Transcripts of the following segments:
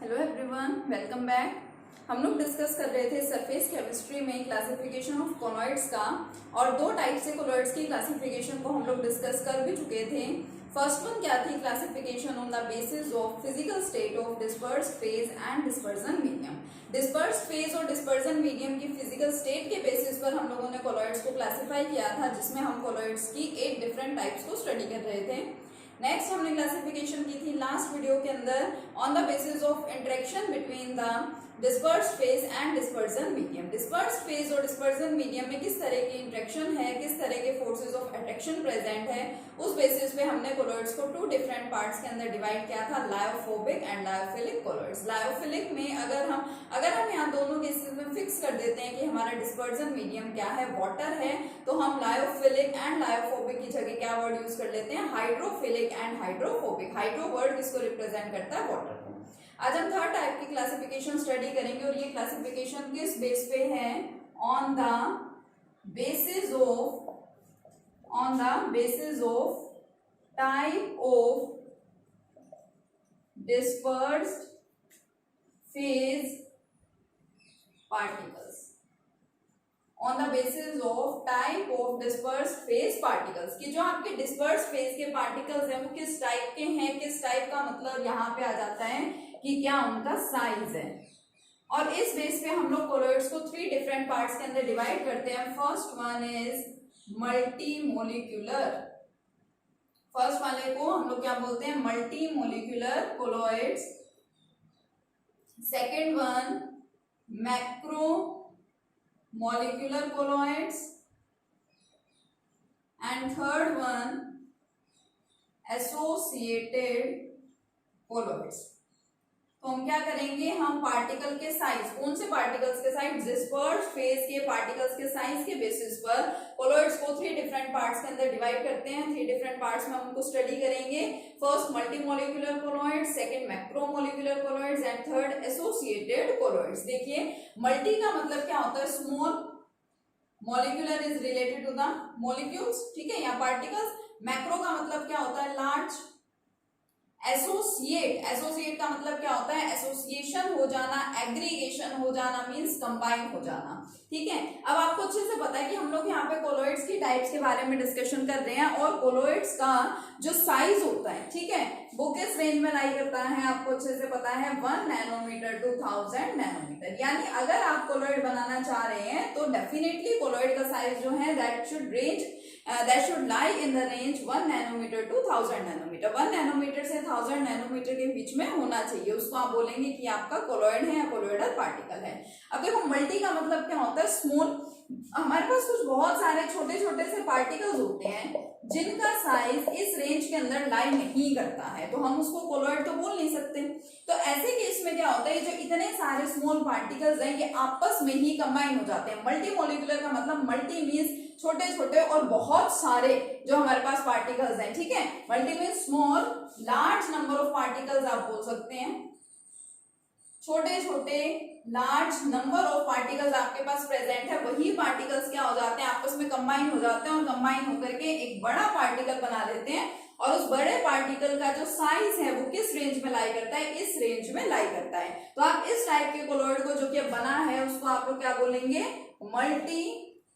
Hello everyone, welcome back. हम लोग discuss कर रहे थे सरफेस केमिस्ट्री में क्लासिफिकेशन ऑफ कोलॉइड्स का, और दो टाइप से कोलॉइड्स की क्लासिफिकेशन को हम लोग डिस्कस कर भी चुके थे। फर्स्ट वन क्या थी? Classification on the basis of physical state of dispersed phase and dispersion medium. Dispersed phase और डिस्पर्जन मीडियम की फिजिकल स्टेट के बेसिस पर हम लोगों ने कोलॉइड्स को क्लासिफाई किया था, जिसमें हम कोलॉइड्स की 8 डिफरेंट टाइप्स को स्टडी कर रहे थे। नेक्स्ट हमने क्लासिफिकेशन की थी लास्ट वीडियो के अंदर on the basis of interaction between the dispersed phase and dispersion medium. Dispersed phase और डिस्पर्जन मीडियम में किस तरह की इंटरेक्शन है, किस तरह के फोर्सेस ऑफ अट्रैक्शन प्रेजेंट है, उस बेसिस पे हमने कोलॉइड्स को 2 डिफरेंट पार्ट्स के अंदर डिवाइड किया था, lyophobic and lyophilic colloids. Lyophilic में अगर हम यहाँ दोनों केसेस में फिक्स कर देते हैं कि हमारा डिस्पर्जन मीडियम क्या है, वाटर है, तो हम लायोफिलिक एंड लायोफोबिक की जगह क्या वर्ड यूज कर लेते हैं? Hydrophilic and hydrophobic. Hydro word किसको रिप्रेजेंट करता है? वाटर को। आज हम थर्ड टाइप की क्लासिफिकेशन स्टडी करेंगे, और ये क्लासिफिकेशन किस बेस पे है? On the basis of type of dispersed phase particles. On the basis of type of dispersed phase particles, कि जो आपके डिस्पर्स्ड फेज के पार्टिकल्स हैं वो किस टाइप के हैं, किस टाइप का मतलब यहाँ पे आ जाता है कि क्या उनका साइज है। और इस बेस पे हम लोग कोलॉइड्स को 3 डिफरेंट पार्ट्स के अंदर डिवाइड करते हैं। First one is multi molecular. First वाले को हम लोग क्या बोलते हैं? Multi molecular colloids. Second one macro molecular colloids, and third one associated colloids। तो हम क्या करेंगे? हम पार्टिकल के साइज, कौन से पार्टिकल्स के साइज? डिस्पर्स्ड फेज के पार्टिकल्स के साइज के बेसिस पर कोलॉइड्स को 3 डिफरेंट पार्ट्स के अंदर डिवाइड करते हैं। 3 डिफरेंट पार्ट्स में हम उनको स्टडी करेंगे। First multi molecular colloids, second macro molecular colloids, and third associated colloids. देखिए, मल्टी का मतलब क्या होता है? Small, molecular is related to the molecules, ठीक है, या पार्टिकल्स। मैक्रो का मतलब क्या होता है? लार्ज। एसोसिएट का मतलब क्या होता है? एसोसिएशन हो जाना, एग्रीगेशन हो जाना, मींस कंबाइन हो जाना, ठीक है। अब आपको अच्छे से पता है कि हम लोग यहाँ पे कोलॉइड्स की टाइप्स के बारे में डिस्कशन कर रहे हैं, और कोलॉइड्स का जो साइज होता है, ठीक है, वो किस रेंज में लाई करता है? आपको अच्छे से पता है, 1 नैनोमीटर टू 1000 नैनोमीटर। यानी अगर आप कोलॉइड बनाना चाह रहे हैं तो डेफिनेटली कोलॉइड का साइज जो है that should lie in the range 1 nanometre to 1000 nanometre. 1 nanometre से 1000 नैनोमीटर के बीच में होना चाहिए, उसको आप बोलेंगे कि आपका कोलॉइड है या कोलॉइडल पार्टिकल है। अब देखो, मल्टी का मतलब क्या होता है? स्मॉल। हमारे पास कुछ बहुत सारे छोटे छोटे से पार्टिकल्स होते हैं जिनका साइज इस रेंज के अंदर लाई नहीं करता है, तो हम उसको कोलॉइड तो बोल नहीं सकते। तो ऐसे केस में क्या होता है? जो इतने सारे स्मॉल पार्टिकल्स हैं ये आपस में ही कंबाइन हो जाते हैं। मल्टी मोलिकुलर का मतलब मल्टी मींस छोटे छोटे और बहुत सारे जो हमारे पास पार्टिकल्स हैं, ठीक है। Multi means small, large number of particles आप बोल सकते हैं। छोटे छोटे लार्ज नंबर ऑफ पार्टिकल्स आपके पास प्रेजेंट है, वही पार्टिकल्स क्या हो जाते हैं? आपस में कंबाइन हो जाते हैं, और कंबाइन होकर के एक बड़ा पार्टिकल बना लेते हैं। और उस बड़े पार्टिकल का जो साइज है वो किस रेंज में लाई करता है? इस रेंज में लाई करता है। तो आप इस टाइप के कोलॉइड को जो कि बना है उसको आप लोग क्या बोलेंगे? Multi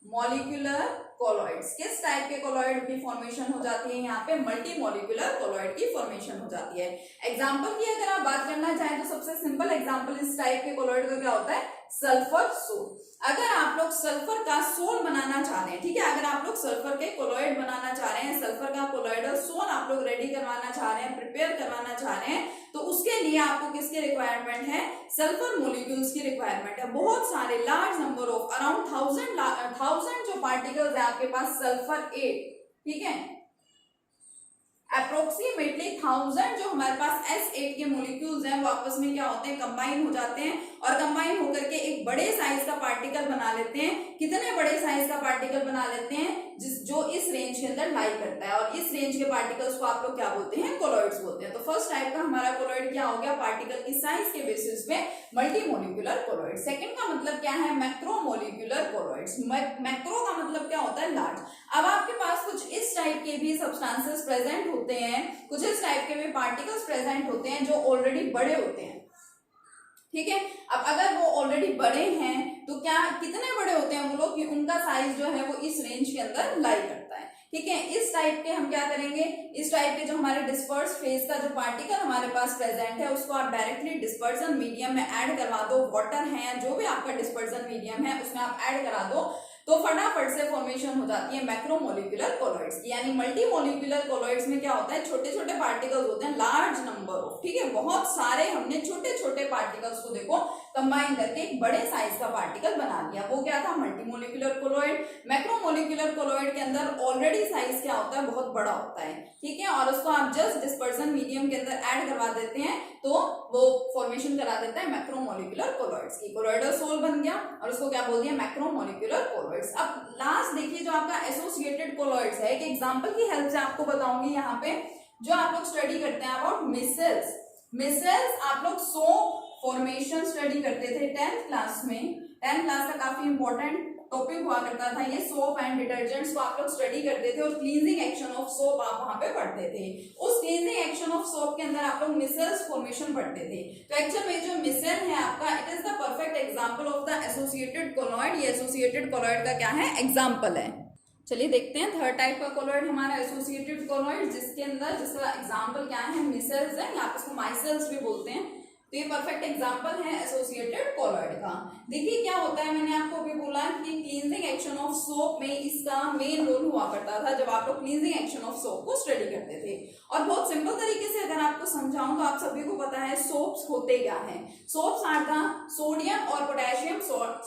molecular colloids. किस टाइप के कोलॉइड की फॉर्मेशन हो जाती है? यहाँ पे मल्टी मॉलिक्यूलर कोलॉइड की फॉर्मेशन हो जाती है। एग्जांपल की अगर आप बात करना चाहें तो सबसे सिंपल एग्जांपल इस टाइप के कोलॉइड का क्या होता है? Sulphur sol. अगर आप लोग सल्फर का सोल बनाना चाह रहे हैं, ठीक है, अगर आप लोग सल्फर के कोलॉइड बनाना चाह रहे हैं, सल्फर का कोलॉइडल सोल आप लोग रेडी करवाना चाह रहे हैं, प्रिपेयर करवाना चाह रहे हैं, तो उसके लिए आपको किसकी रिक्वायरमेंट है? सल्फर मोलिक्यूल्स की रिक्वायरमेंट है। बहुत सारे लार्ज नंबर ऑफ अराउंड 1000 जो पार्टिकल्स है आपके पास सल्फर 8, ठीक है, अप्रोक्सीमेटली 1000 जो हमारे पास S8 के मोलिक्यूल्स हैं वो आपस में क्या होते हैं? कंबाइन हो जाते हैं, और कंबाइन होकर के एक बड़े साइज का पार्टिकल बना लेते हैं। कितने बड़े साइज का पार्टिकल बना लेते हैं? जो इस रेंज के अंदर लाई करता है, और इस रेंज के पार्टिकल्स को आप लोग क्या बोलते हैं? कोलॉइड्स बोलते हैं। तो फर्स्ट टाइप का हमारा कोलॉइड क्या हो गया? पार्टिकल की साइज के बेसिस पे मल्टी मोलिकुलर कोलॉइड। सेकंड का मतलब क्या है? Macro molecular colloids. मैक्रो का मतलब क्या होता है? लार्ज। अब आपके पास कुछ इस टाइप के भी सब्सटेंसेस प्रेजेंट होते हैं, कुछ इस टाइप के भी पार्टिकल्स प्रेजेंट होते हैं जो ऑलरेडी बड़े होते हैं, ठीक है। अब अगर वो ऑलरेडी बड़े हैं तो क्या कितने बड़े होते हैं वो लोग कि उनका साइज जो है वो इस रेंज के अंदर लाई करता है। ठीक है, इस टाइप के हम क्या करेंगे, इस टाइप के जो हमारे डिस्पर्स फेज का जो पार्टिकल हमारे पास प्रेजेंट है उसको आप डायरेक्टली डिस्पर्जन मीडियम में ऐड करवा दो, वाटर है या जो भी आपका डिस्पर्जन मीडियम है उसमें आप ऐड करा दो तो फटाफट से फॉर्मेशन हो जाती है मैक्रोमोलिकुलर कोलॉइड्स की। यानी मल्टीमोलिकुलर कोलॉइड्स में क्या होता है, छोटे छोटे पार्टिकल्स होते हैं, लार्ज नंबर ऑफ, ठीक है, बहुत सारे हमने छोटे छोटे पार्टिकल्स को देखो कंबाइन करके एक बड़े साइज का पार्टिकल बना दिया, वो क्या था, मल्टीमोलिकुलर कोलॉइड। मैक्रोमोलिकुलर कोलॉइड के अंदर ऑलरेडी साइज क्या होता है, बहुत बड़ा होता है, ठीक है, और उसको आप जस्ट डिस्पर्जन मीडियम के अंदर ऐड करवा देते हैं तो वो फॉर्मेशन करा देता है मैक्रोमोलिकुलर कोलॉइड्स की। कोलॉइडल सोल बन गया और उसको क्या बोल दिया, मैक्रोमोलिकुलर कोलॉइड्स। अब लास्ट देखिए जो आपका एसोसिएटेड कोलॉइड्स है, एक एग्जांपल की हेल्प से आपको बताऊंगी यहाँ पे, जो आप लोग स्टडी करते हैं अबाउट मिसल्स। मिसल्स आप लोग सोप फॉर्मेशन स्टडी करते थे 10th क्लास में। 10th क्लास का काफी इंपॉर्टेंट टॉपिक हुआ करता था ये, सोप एंड डिटर्जेंट्स को आप लोग स्टडी करते थे और क्लींजिंग एक्शन ऑफ सोप आप वहां पे पढ़ते थे। उस क्लींजिंग एक्शन ऑफ सोप के अंदर आप लोग मिसल्स फॉर्मेशन पढ़ते थे। तो एक्चुअल में जो मिसल है आपका, it is the perfect example of the associated colloid. ये एसोसिएटेड कोलॉइड का क्या है, एग्जांपल है। चलिए देखते हैं थर्ड टाइप का कोलॉइड हमारा एसोसिएटेड कोलॉइड, जिसके अंदर जिसका एग्जांपल क्या है, मिसल्स है, या इसको माइसल्स भी बोलते हैं। तो ये परफेक्ट एग्जांपल है एसोसिएटेड कोलॉइड का। देखिए क्या होता है, मैंने आपको अभी बोला कि क्लींजिंग एक्शन ऑफ सोप में इसका मेन रोल हुआ करता था जब आप लोग क्लींजिंग एक्शन ऑफ सोप को स्टडी करते थे। और बहुत सिंपल तरीके से अगर आपको समझाऊं तो आप सभी को पता है सोप्स होते क्या है। सोप्स आर द सोडियम और potassium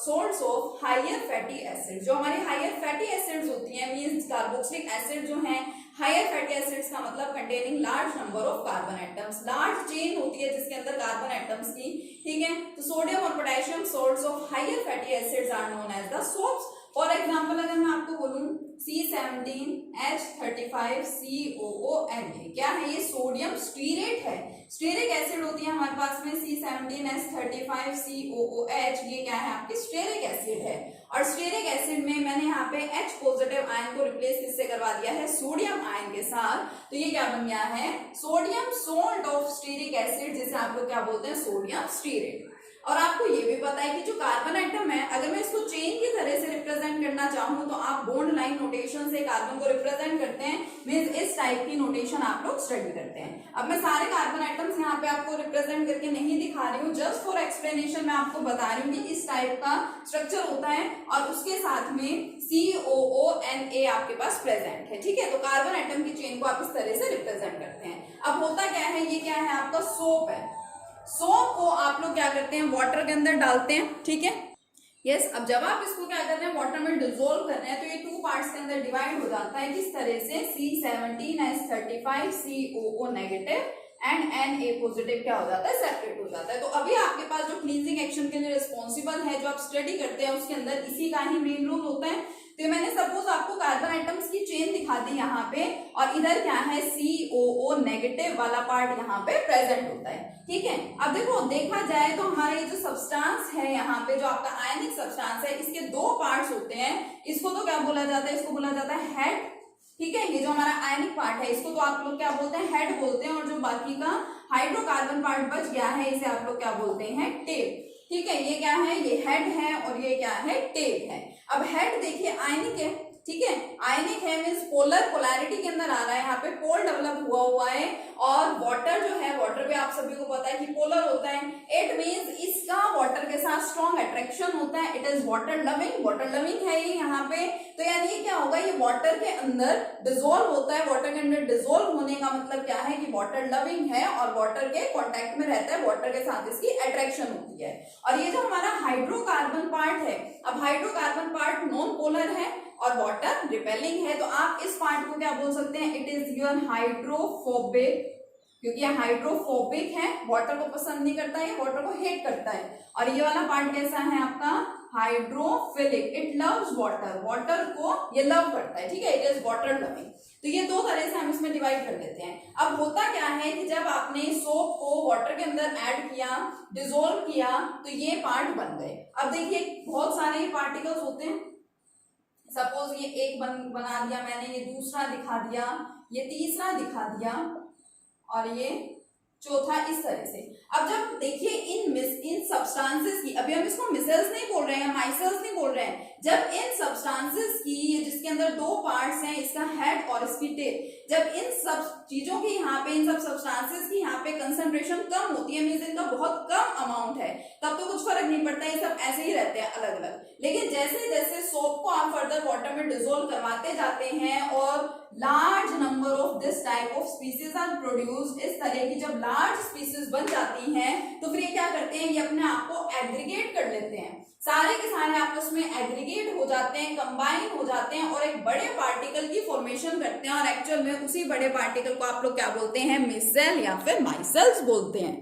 salts of higher fatty acid. जो हमारी हायर फैटी एसिड्स होती है, मींस कार्बोक्सिलिक एसिड जो है, हायर फैटी एसिड्स का मतलब containing large number of carbon atoms, large chain होती है जिसके अंदर कार्बन एटम्स की, ठीक है। तो सोडियम और potassium salts of higher fatty acids are known as the soaps. For example अगर मैं आपको बोलूं C17H35COONA, क्या है ये, सोडियम स्टीरेट है। स्टेरिक एसिड होती है हमारे पास में C17H35COOH, ये क्या है आपकी स्टेरिक एसिड है। और स्टेरिक एसिड में मैंने यहाँ पे H पॉजिटिव आयन को रिप्लेस किससे करवा दिया है, सोडियम आयन के साथ। तो ये क्या बन गया है, sodium salt of stearic acid, जिसे आप लोग क्या बोलते हैं, सोडियम स्टीरेट। और आपको ये भी पता है कि जो कार्बन एटम है, अगर मैं इसको चेन की तरह से रिप्रेजेंट करना चाहूं तो आप बॉन्ड लाइन नोटेशन से कार्बन को रिप्रेजेंट करते हैं, मींस इस टाइप की नोटेशन आप लोग स्टडी करते हैं। अब मैं सारे कार्बन एटम्स यहाँ पे आपको रिप्रेजेंट करके नहीं दिखा रही हूँ, जस्ट फॉर एक्सप्लेनेशन मैं आपको बता रही हूँ कि इस टाइप का स्ट्रक्चर होता है और उसके साथ में COONA आपके पास प्रेजेंट है, ठीक है। तो कार्बन एटम की चेन को आप इस तरह से रिप्रेजेंट करते हैं। अब होता क्या है, ये क्या है आपका सोप है। सोप को आप लोग क्या करते हैं, वाटर के अंदर डालते हैं, ठीक है, यस। अब जब आप इसको क्या कर रहे हैं, वाटर में डिसोल्व कर रहे हैं तो ये 2 पार्ट्स के अंदर डिवाइड हो जाता है, किस तरह से, C17H35COO negative and Na positive क्या हो जाता है, सेपरेट हो जाता है। तो अभी आपके पास जो क्लींजिंग एक्शन के लिए रिस्पॉन्सिबल है, जो आप स्टडी करते हैं, उसके अंदर इसी का ही मेन रोल होता है। तो मैंने सपोज आपको कार्बन एटम्स की चेन दिखा दी यहाँ पे, और इधर क्या है, COO नेगेटिव वाला पार्ट यहाँ पे प्रेजेंट होता है, ठीक है। अब देखो देखा जाए तो हमारा ये जो सब्सटेंस है यहाँ पे, जो आपका आयनिक सब्सटेंस है, इसके 2 पार्ट्स होते हैं। इसको तो क्या बोला जाता है, इसको बोला जाता है हेड, ठीक है। ये जो हमारा आयनिक पार्ट है इसको तो आप लोग क्या बोलते हैं, हेड बोलते हैं। और जो बाकी का हाइड्रोकार्बन पार्ट बच गया है, इसे आप लोग क्या बोलते हैं, टेल, ठीक है। ये क्या है, ये हेड है और ये क्या है, टेल है। अब हेड देखिए आयनिक है, ठीक है, आयनिक है मींस पोलर, पोलैरिटी के अंदर आ रहा है, यहाँ पे पोल डेवलप हुआ है। और वाटर जो है, वाटर भी आप सभी को पता है कि पोलर होता है। इट मींस इसका वाटर के साथ स्ट्रॉन्ग अट्रैक्शन होता है, it is water loving, water loving है ये यहाँ पे। तो यानी ये क्या होगा, ये वाटर के अंदर डिसोल्व होता है। वाटर के अंदर डिसोल्व होने का मतलब क्या है कि वाटर लविंग है और वाटर के कॉन्टेक्ट में रहता है, वाटर के साथ इसकी अट्रैक्शन होती है। और ये जो हमारा हाइड्रोकार्बन पार्ट है, अब हाइड्रोकार्बन पार्ट नॉन पोलर है और वाटर रिपेलिंग है, तो आप इस पार्ट को क्या बोल सकते हैं, इट इज योर हाइड्रोफोबिक, क्योंकि ये हाइड्रोफोबिक है, वाटर को पसंद नहीं करता है, वाटर को हेट करता है। और ये वाला पार्ट कैसा है आपका, hydrophilic, it loves water, water को ये लव करता है, ठीक है, इट इज वाटर लविंग। तो ये 2 तरह से हम इसमें डिवाइड कर लेते हैं। अब होता क्या है कि जब आपने सोप को वाटर के अंदर ऐड किया, डिसोल्व किया, तो ये पार्ट बन गए। अब देखिए बहुत सारे पार्टिकल्स होते हैं, सपोज ये एक बना दिया मैंने, ये दूसरा दिखा दिया, ये तीसरा दिखा दिया और ये चौथा इस तरह से। अब जब देखिए इन सब्सटेंसेस की, अभी हम इसको मिसेल्स नहीं बोल रहे हैं, माइसेल्स नहीं बोल रहे हैं, जब इन सब्सटेंसेस की, जिसके अंदर दो पार्ट्स हैं, इसका हेड और इसकी टेल, जब इन सब चीजों की यहाँ पे, इन सब सब्सटेंसेस की यहाँ पे कंसंट्रेशन कम होती है, मींस इनका बहुत कम अमाउंट है, तब तो कुछ फर्क नहीं पड़ता, ये सब ऐसे ही रहते हैं अलग अलग। लेकिन जैसे जैसे सोप को आप फर्दर वाटर में डिसोल्व करवाते जाते हैं और large number of this type of species are produce, इस तरह की जब लार्ज स्पीसीज बन जाती हैं तो फिर ये क्या करते हैं, ये अपने आप को एग्रीगेट कर लेते हैं, सारे के सारे आपस में एग्रीगेट हो जाते हैं, कंबाइन हो जाते हैं और एक बड़े पार्टिकल की फॉर्मेशन करते हैं, और एक्चुअल में उसी बड़े पार्टिकल को आप लोग क्या बोलते हैं, मिसेल या फिर माइसेल्स बोलते हैं।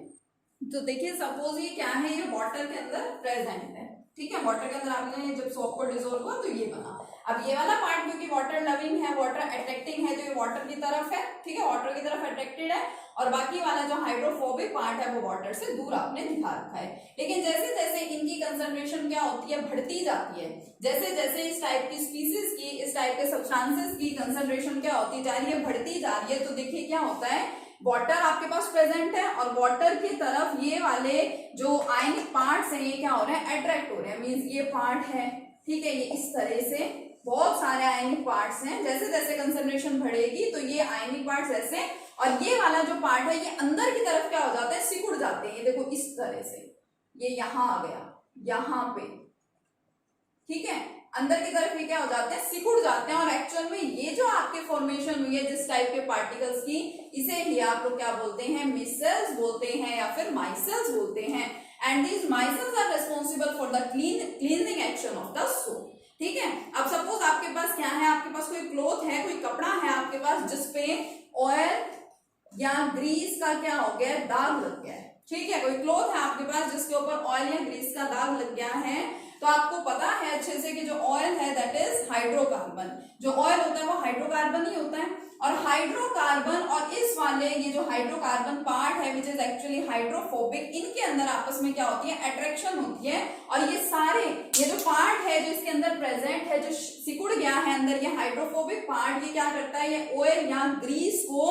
तो देखिए सपोज ये क्या है, ये वाटर के अंदर प्रेजेंट है, ठीक है, वाटर के अंदर आपने जब सोप को डिसोल्व हुआ तो ये बना। अब ये वाला पार्ट क्योंकि वाटर लविंग है, वाटर अट्रैक्टिंग है, तो ये वाटर की तरफ है, ठीक है, वाटर की तरफ अट्रैक्टेड है, और बाकी वाला जो हाइड्रोफोबिक पार्ट है वो वाटर से दूर आपने दिखा रखा है। लेकिन जैसे जैसे इनकी कंसंट्रेशन क्या होती है, बढ़ती जाती है, जैसे जैसे इस टाइप की स्पीसीज की, इस टाइप के सब्सटेंसेस की कंसंट्रेशन क्या होती जा रही है, बढ़ती जा रही है, तो देखिए क्या होता है, वाटर आपके पास प्रेजेंट है और वाटर की तरफ ये वाले जो आयनिक पार्ट्स हैं ये क्या हो रहे हैं, अट्रैक्ट हो रहे हैं, मींस ये पार्ट है, ठीक है, ये इस तरह से बहुत सारे आयनिक पार्ट्स हैं, जैसे जैसे कंसंट्रेशन बढ़ेगी तो ये आयनिक पार्ट्स ऐसे, और ये वाला जो पार्ट है ये अंदर की तरफ क्या हो जाता है, सिकुड़ जाते हैं, ये देखो इस तरह से, ये यहां आ गया, यहां पे, ठीक है, अंदर की तरफ ये क्या हो जाते हैं, सिकुड़ जाते हैं, और एक्चुअल में ये जो आपके फॉर्मेशन हुई है जिस टाइप के पार्टिकल्स की, इसे ही आप लोग क्या बोलते हैं, मिसेल्स बोलते हैं या फिर माइसेल्स बोलते हैं, and these micelles are responsible for the cleaning action of the soap, ठीक है। अब सपोज आपके पास क्या है, आपके पास कोई क्लॉथ है, कोई कपड़ा है आपके पास जिसपे ऑयल या ग्रीस का क्या हो गया, दाग लग गया है, ठीक है, कोई क्लॉथ है आपके पास जिसके ऊपर ऑयल या ग्रीस का दाग लग गया है, तो आपको पता है अच्छे से कि जो ऑयल है दैट इज हाइड्रोकार्बन, जो ऑयल होता है वो हाइड्रोकार्बन ही होता है, और हाइड्रोकार्बन और इस वाले ये जो हाइड्रोकार्बन पार्ट है विच इज एक्चुअली हाइड्रोफोबिक, इनके अंदर आपस में क्या होती है, अट्रैक्शन होती है, और ये सारे ये जो पार्ट है जो इसके अंदर प्रेजेंट है, जो सिकुड़ गया है अंदर, ये हाइड्रोफोबिक पार्ट ये क्या करता है, ये ऑयल या ग्रीस को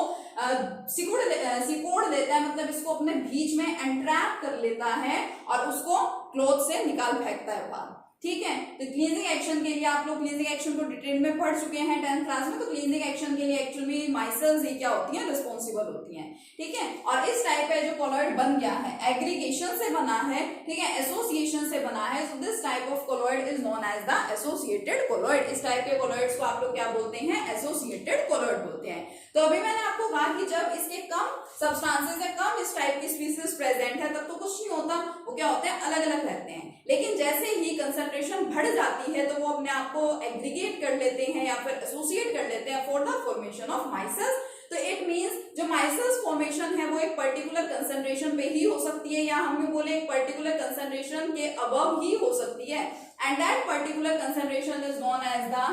सिकुड़ लेता है, मतलब इसको अपने बीच में एंट्रैप कर लेता है और उसको क्लॉथ से निकाल फेंकता है बाहर, ठीक है। तो क्लींजिंग एक्शन के लिए आप लोग क्लींजिंग एक्शन को डिटेल में पढ़ चुके हैं 10th क्लास में, तो क्लींजिंग एक्शन के लिए एक्चुअली माइसेल्स ही क्या होती हैं, रिस्पॉन्सिबल होती हैं, ठीक है। और इस टाइप का जो कोलॉइड बन गया है एग्रीगेशन से बना है, ठीक है, एसोसिएशन से बना है, so this type of colloid is known as the associated colloid. इस टाइप के कोलॉइड्स को आप लोग क्या बोलते हैं, एसोसिएटेड कोलॉइड बोलते हैं। तो अभी मैंने आपको कहा कि जब इसके कम सब्सटेंसेस या कम इस टाइप की स्पीसीज प्रेजेंट है तब तो कुछ नहीं होता, वो क्या होते हैं, अलग अलग रहते हैं। लेकिन जैसे ही कंसंट्रेशन बढ़ जाती है तो वो अपने आप को एग्रीगेट कर लेते हैं या फिर एसोसिएट कर लेते हैं फॉर द फॉर्मेशन ऑफ माइसेल्स। तो इट मींस जो माइसेल्स फॉर्मेशन है वो एक पर्टिकुलर कंसंट्रेशन पे ही हो सकती है, या हम भी बोले एक पर्टिकुलर कंसंट्रेशन के अबव ही हो सकती है, and that particular concentration is known as the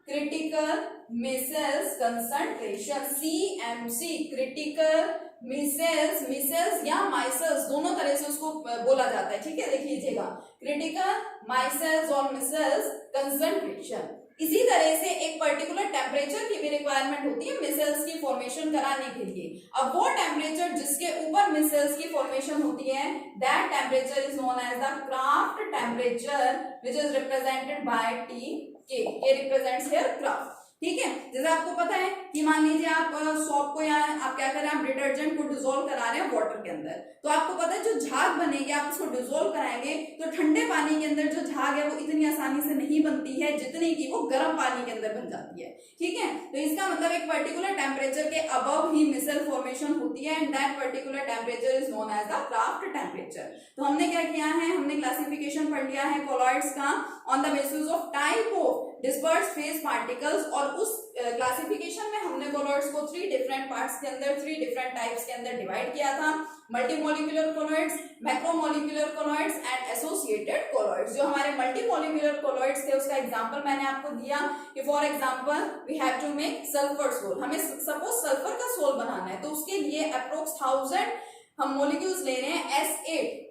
critical micelles concentration, CMC, critical micelles या माइसेल्स दोनों तरह से उसको बोला जाता है, ठीक है, देख लीजिएगा, क्रिटिकल माइसेल्स और मिसेल्स कंसंट्रेशन। इसी तरह से एक पर्टिकुलर टेम्परेचर की भी रिक्वायरमेंट होती है मिसेल्स की फॉर्मेशन कराने के लिए। अब वो टेम्परेचर जिसके ऊपर मिसेल्स की फॉर्मेशन होती है, that temperature is known as the Krafft temperature which is represented by T K represents here Krafft, ठीक है। जैसे आपको पता है कि मान लीजिए आप सोप को या आप क्या कर रहे हैं, आप डिटर्जेंट को डिसोल्व करा रहे हैं वाटर के अंदर, तो आपको पता है जो झाग बनेगी आप उसको डिसोल्व कराएंगे तो ठंडे पानी के अंदर जो झाग है वो इतनी आसानी से नहीं बनती है जितनी की वो गर्म पानी के अंदर बन जाती है, ठीक है। तो इसका मतलब एक पर्टिकुलर टेम्परेचर के अबव ही मिसेल फॉर्मेशन होती है, and that particular temperature is known as the Krafft temperature. तो हमने क्या किया है, हमने क्लासिफिकेशन पढ़ लिया है कोलॉइड्स का on the basis of type of disperse phase particles, और उस क्लासिफिकेशन में हमने कोलॉइड्स को 3 डिफरेंट पार्ट्स के अंदर 3 डिफरेंट टाइप्स के अंदर डिवाइड किया था, multimolecular colloids, macromolecular colloids and associated colloids. जो हमारे मल्टीमोलिकुलर कोलॉइड्स थे उसका एग्जांपल मैंने आपको दिया कि for example we have to make sulphur sol, हमें सपोज सल्फर का सोल बनाना है तो उसके लिए अप्रोक्स 1000 हम मॉलिक्यूल्स ले रहे हैं S8,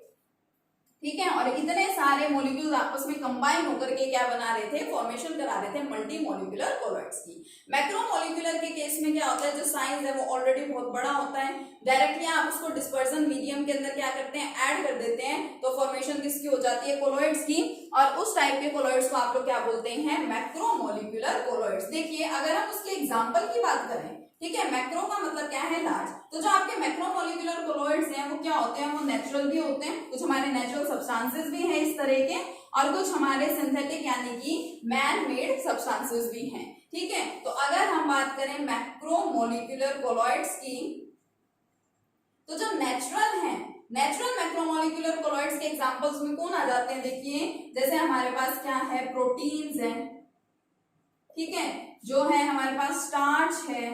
ठीक है, और इतने सारे मॉलिक्यूल्स आपस में कंबाइन होकर के क्या बना रहे थे, फॉर्मेशन करा रहे थे मल्टी मॉलिक्यूलर कोलॉइड्स की। मैक्रोमोलिकुलर के केस में क्या होता है, जो साइज है वो ऑलरेडी बहुत बड़ा होता है, डायरेक्टली आप उसको डिस्पर्स डिस्पर्सन मीडियम के अंदर क्या करते हैं, ऐड कर देते हैं, तो फॉर्मेशन किसकी हो जाती है, कोलॉइड्स की। और उस टाइप के कोलॉइड्स को आप लोग क्या बोलते हैं, मैक्रोमोलिक्यूलर कोलॉइड्स। देखिए अगर हम उसके एग्जांपल की बात करें, ठीक है, मैक्रो का मतलब क्या है, लार्ज, तो जो आपके मैक्रोमोलिक्यूलर कोलॉइड्स हैं वो क्या होते हैं, वो नेचुरल भी होते हैं, कुछ हमारे नेचुरल सब्सटेंसेस भी हैं इस तरह के, और कुछ हमारे सिंथेटिक यानी कि मैन मेड सब्सटेंसेस भी हैं, ठीक है। तो अगर हम बात करें मैक्रोमोलिक्यूलर कोलॉइड्स की, तो जो नेचुरल है, नेचुरल मैक्रोमोलिक्यूलर कोलॉइड्स के एग्जांपल्स में कौन आ जाते हैं, देखिए जैसे हमारे पास क्या है, प्रोटीन्स हैं, ठीक है, जो है हमारे पास स्टार्च है,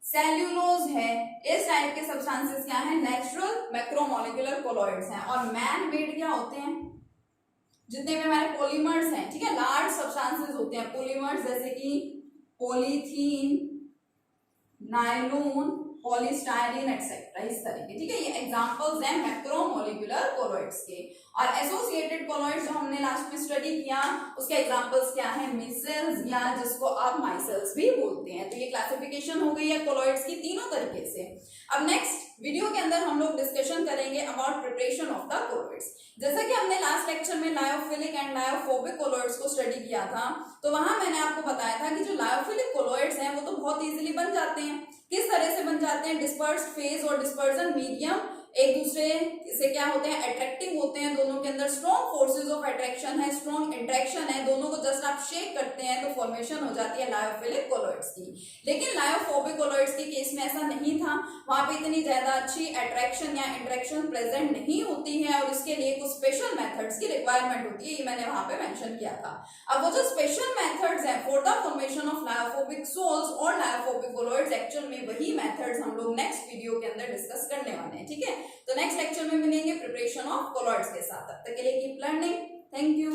सेल्यूलोज है, इस टाइप के सब्सटेंसेस क्या है, नेचुरल मैक्रोमोलिक्यूलर कोलॉइड्स हैं। और मैन मेड क्या होते हैं, जितने भी हमारे पॉलीमर्स हैं, ठीक है, लार्ज सब्सटेंसेस होते हैं पॉलीमर्स, जैसे कि पॉलीथीन, नायलॉन, पॉलीस्टाइरीन एक्सेट्रा, इस तरीके, ठीक है, ये एग्जांपल्स हैं मैक्रोमोलिक्यूलर कोलॉइड्स के। और एसोसिएटेड कोलॉइड्स जो हमने लास्ट में स्टडी किया, उसके एग्जांपल्स क्या है, मिसेल्स, या जिसको आप माइसेल्स भी बोलते हैं। तो ये क्लासिफिकेशन हो गई है कोलॉइड्स की तीनों तरीके से। अब नेक्स्ट वीडियो के अंदर हम लोग डिस्कशन करेंगे about preparation of the colloids. जैसा कि हमने लास्ट लेक्चर में लायोफिलिक एंड लायोफोबिक कोलॉइड्स को स्टडी किया था, तो वहां मैंने आपको बताया था कि जो लायोफिलिक कोलॉइड्स हैं वो तो बहुत इजीली बन जाते हैं। किस तरह से बन जाते हैं, डिस्पर्स्ड फेज और डिस्पर्जन मीडियम एक दूसरे से क्या होते हैं, अट्रैक्टिव होते हैं, दोनों के अंदर स्ट्रॉन्ग फोर्सेस ऑफ अट्रैक्शन है, स्ट्रॉन्ग इंटरेक्शन है, दोनों को जस्ट आप शेक करते हैं तो फॉर्मेशन हो जाती है लायोफिलिक कोलॉइड्स की। लेकिन लायोफोबिक कोलॉइड्स के केस में ऐसा नहीं था, वहां पे इतनी ज्यादा अच्छी अट्रैक्शन या इंटरेक्शन प्रेजेंट नहीं होती है, और इसके लिए कुछ स्पेशल मेथड्स की रिक्वायरमेंट होती है, ये मैंने वहां पे मेंशन किया था। अब वो जो स्पेशल मेथड्स हैं for the formation of lyophobic sols और लायोफोबिक कोलॉइड्स, एक्चुअल में वही मेथड्स हम लोग नेक्स्ट वीडियो के अंदर डिस्कस करने वाले हैं, ठीक है। तो नेक्स्ट लेक्चर में मिलेंगे प्रिपरेशन ऑफ कोलॉइड्स के साथ। तब तक के लिए कीप लर्निंग, थैंक यू।